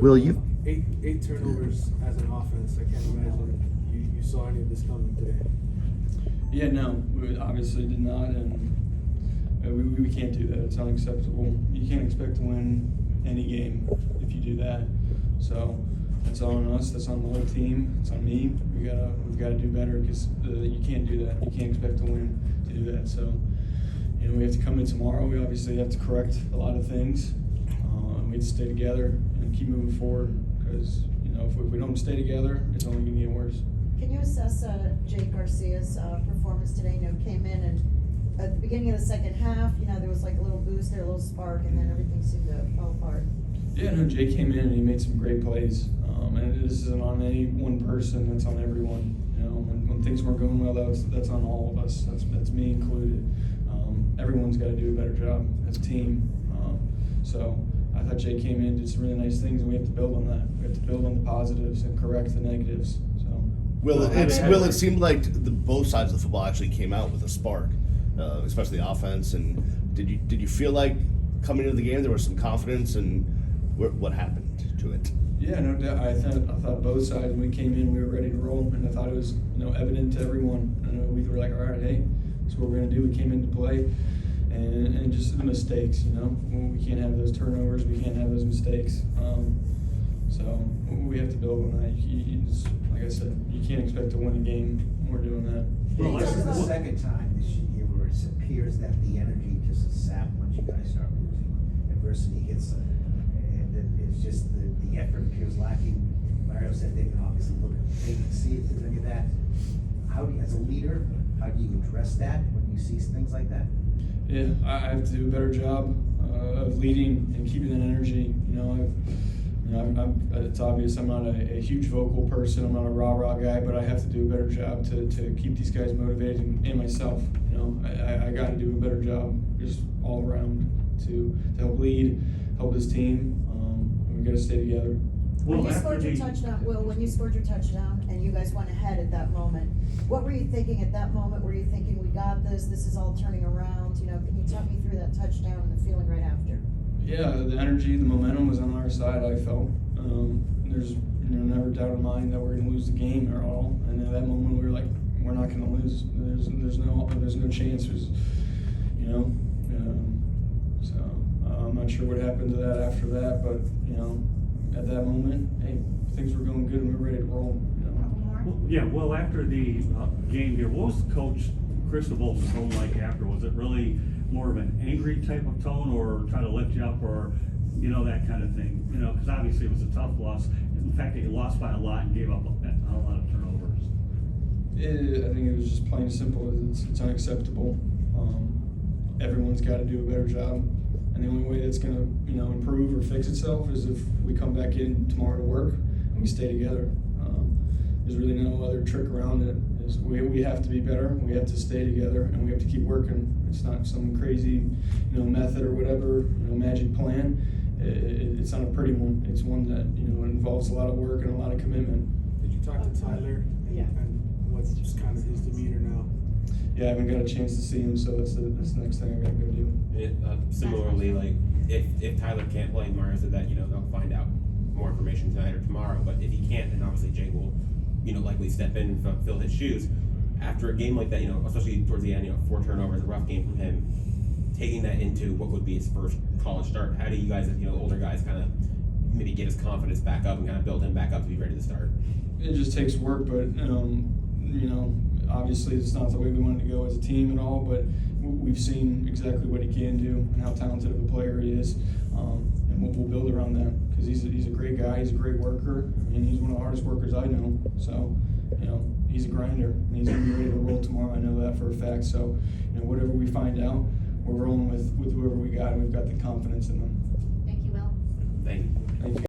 Will, you eight turnovers as an offense. I can't imagine you saw any of this coming today. Yeah, no, we obviously did not, and we can't do that. It's unacceptable. You can't expect to win any game if you do that. So that's on us. That's on the whole team. It's on me. We've got to do better because you can't do that. You can't expect to win to do that. So we have to come in tomorrow. We obviously have to correct a lot of things. We have to stay together and keep moving forward because if we don't stay together, it's only going to get worse. Can you assess Jake Garcia's performance today? Came in and at the beginning of the second half, there was like a little boost there, a little spark, and then everything seemed to fall apart. Yeah, no, Jake came in and he made some great plays. And this isn't on any one person; that's on everyone. When things weren't going well, that's on all of us. That's me included. Everyone's got to do a better job as a team. So I thought Jake came in, did some really nice things, and we have to build on that. We have to build on the positives and correct the negatives. So. It seemed like both sides of the football actually came out with a spark, especially the offense. And did you feel like coming into the game there was some confidence, and what happened to it? Yeah, no doubt. I thought both sides when we came in we were ready to roll, and I thought it was evident to everyone. We were like, all right, hey, that's what we're gonna do. We came into play, and just the mistakes. We can't have those turnovers. We can't have those mistakes. So we have to build on that. Like I said, you can't expect to win a game when we're doing that. Well, this is the second time this year where it appears that the energy just is sapped once you guys start losing. Adversity hits, and then it's just the effort appears lacking. Mario said they can obviously look at the tape and see if there's any of that. As a leader, how do you address that when you see things like that? Yeah, I have to do a better job of leading and keeping that energy. It's obvious I'm not a huge vocal person. I'm not a rah-rah guy, but I have to do a better job to keep these guys motivated and myself. I got to do a better job just all around to help lead, help this team. We got to stay together. When you scored your touchdown, and you guys went ahead at that moment, what were you thinking at that moment? Were you thinking, we got this, this is all turning around? Can you talk me through that touchdown and the feeling right after? Yeah, the energy, the momentum was on our side, I felt. There's never doubt in mind that we're going to lose the game at all. And at that moment, we were like, we're not going to lose. There's no chance. So I'm not sure what happened to that after that, but at that moment, hey, things were going good and we're ready to roll. Well, after the game here, what was Coach Cristobal's tone like after? Was it really more of an angry type of tone, or try to lift you up, or that kind of thing? Because obviously it was a tough loss. In fact, they lost by a lot and gave up a lot of turnovers. I think it was just plain and simple. It's unacceptable. Everyone's got to do a better job, and the only way that's going to improve or fix itself is if we come back in tomorrow to work and we stay together. There's really no other trick around it. We have to be better. We have to stay together, and we have to keep working. It's not some crazy, method or whatever, magic plan. It's not a pretty one. It's one that involves a lot of work and a lot of commitment. Did you talk to Tyler? Yeah. And what's just kind of his demeanor now? Yeah, I haven't got a chance to see him, so that's the next thing I got to go do. Similarly, like if Tyler can't play, Mario said that they'll find out more information tonight or tomorrow. But if he can't, then obviously Jake will likely step in and fill his shoes. After a game like that, especially towards the end, 4 turnovers, a rough game from him, taking that into what would be his first college start, how do you guys, as older guys, kind of maybe get his confidence back up and kind of build him back up to be ready to start? It just takes work, but obviously it's not the way we wanted to go as a team at all, but we've seen exactly what he can do and how talented of a player he is, and we'll build around that because he's a great guy, he's a great worker, and he's one of the hardest workers I know. So he's a grinder, and he's going to be ready to roll tomorrow. I know that for a fact. So whatever we find out, we're rolling with whoever we got, and we've got the confidence in them. Thank you, Will. Thank you. Thank you.